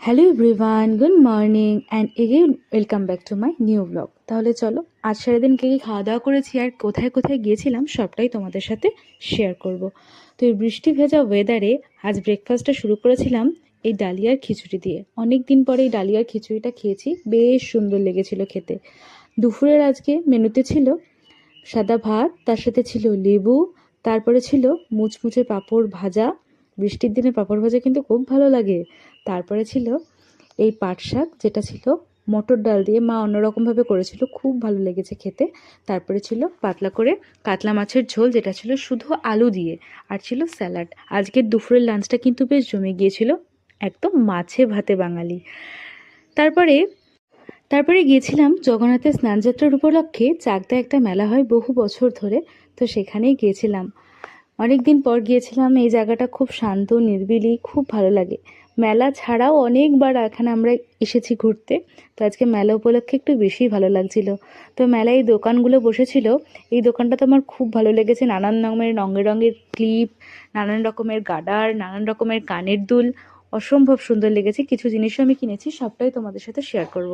Hello everyone, good morning and again welcome back to my new blog. তাহলে চলো, আজ সারাদিন কে খাওয়া দাওয়া করেছি আর কোথায় কোথায় গিয়েছিলাম সবটাই তোমাদের সাথে শেয়ার করব। তো এই বৃষ্টি ভেজা ওয়েদারে আজ ব্রেকফাস্টটা শুরু করেছিলাম এই ডালিয়ার খিচুড়ি দিয়ে। অনেক দিন পরে এই ডালিয়ার খিচুড়িটা খেয়েছি, বেশ সুন্দর লেগেছিল খেতে। দুপুরের আজকে মেনুতে ছিল সাদা ভাত, তার সাথে ছিল লেবু, তারপরে ছিল মুচমুচে পাঁপড় ভাজা। বৃষ্টির দিনে পাঁপড় ভাজা কিন্তু খুব ভালো লাগে। তারপরে ছিল এই পাট শাক, যেটা ছিল মটর ডাল দিয়ে, মা অন্যরকমভাবে করেছিল, খুব ভালো লেগেছে খেতে। তারপরে ছিল পাতলা করে কাতলা মাছের ঝোল, যেটা ছিল শুধু আলু দিয়ে, আর ছিল স্যালাড। আজকের দুপুরের লাঞ্চটা কিন্তু বেশ জমে গিয়েছিল, একদম মাছে ভাতে বাঙালি। তারপরে তারপরে গিয়েছিলাম জগন্নাথের স্নানযাত্রার উপলক্ষে। চাকদায় একটা মেলা হয় বহু বছর ধরে, তো সেখানেই গিয়েছিলাম। অনেক দিন পর গিয়েছিলাম। এই জায়গাটা খুব শান্ত, নিরিবিলি, খুব ভালো লাগে। মেলা ছাড়াও অনেকবার এখানে আমরা এসেছি ঘুরতে, তো আজকে মেলা উপলক্ষে একটু বেশি ভালো লাগছিল। তো মেলায় এই দোকানগুলো বসেছিল, এই দোকানটা তো আমার খুব ভালো লেগেছে। নানান রকমের রঙের রঙের ক্লিপ, নানান রকমের গার্ডার, নানান রকমের কানের দুল, অসম্ভব সুন্দর লেগেছে। কিছু জিনিসও আমি কিনেছি, সবটাই তোমাদের সাথে শেয়ার করব।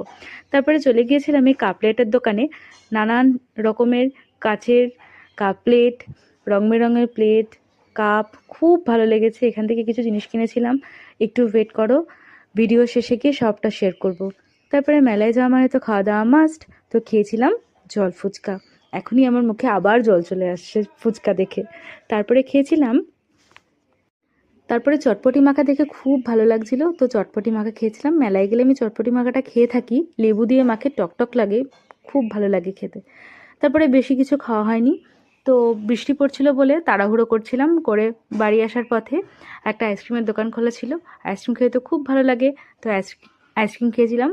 তারপরে চলে গিয়েছিলাম এই কাপ প্লেটের দোকানে। নানান রকমের কাচের কাপ প্লেট, রং বেরঙের প্লেট, কাপ, খুব ভালো লেগেছে। এখান থেকে কিছু জিনিস কিনেছিলাম। একটু ওয়েট করো, ভিডিও শেষে গিয়ে সবটা শেয়ার করব। তারপরে মেলায় যাওয়া মানে তো খাওয়া দাওয়া মাস্ট, তো খেয়েছিলাম জল ফুচকা। এখনই আমার মুখে আবার জল চলে আসছে ফুচকা দেখে। তারপরে খেয়েছিলাম, তারপরে চটপটি মাখা দেখে খুব ভালো লাগছিল, তো চটপটি মাখা খেয়েছিলাম। মেলায় গেলে আমি চটপটি মাখাটা খেয়ে থাকি, লেবু দিয়ে মাখে, টকটক লাগে, খুব ভালো লাগে খেতে। তারপরে বেশি কিছু খাওয়া হয়নি। তো বৃষ্টি পড়ছিল বলে তাড়াহুড়ো করছিলাম, করে বাড়ি আসার পথে একটা আইসক্রিমের দোকান খোলা ছিল। আইসক্রিম খেতে তো খুব ভালো লাগে, তো আইসক্রিম খেয়েছিলাম,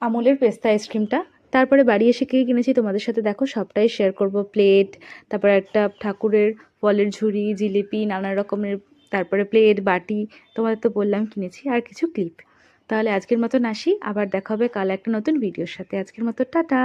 আমুলের পেস্তা আইসক্রিমটা। তারপরে বাড়ি এসে কী কিনেছি তোমাদের সাথে দেখো সবটাই শেয়ার করব। প্লেট, তারপরে একটা ঠাকুরের ফলের ঝুড়ি, জিলিপি, নানা রকমের, তারপরে প্লেট, বাটি, তোমাদের তো বললাম কিনেছি, আর কিছু ক্লিপ। তাহলে আজকের মতন আসি, আবার দেখা হবে কাল একটা নতুন ভিডিওর সাথে। আজকের মতো টাটা।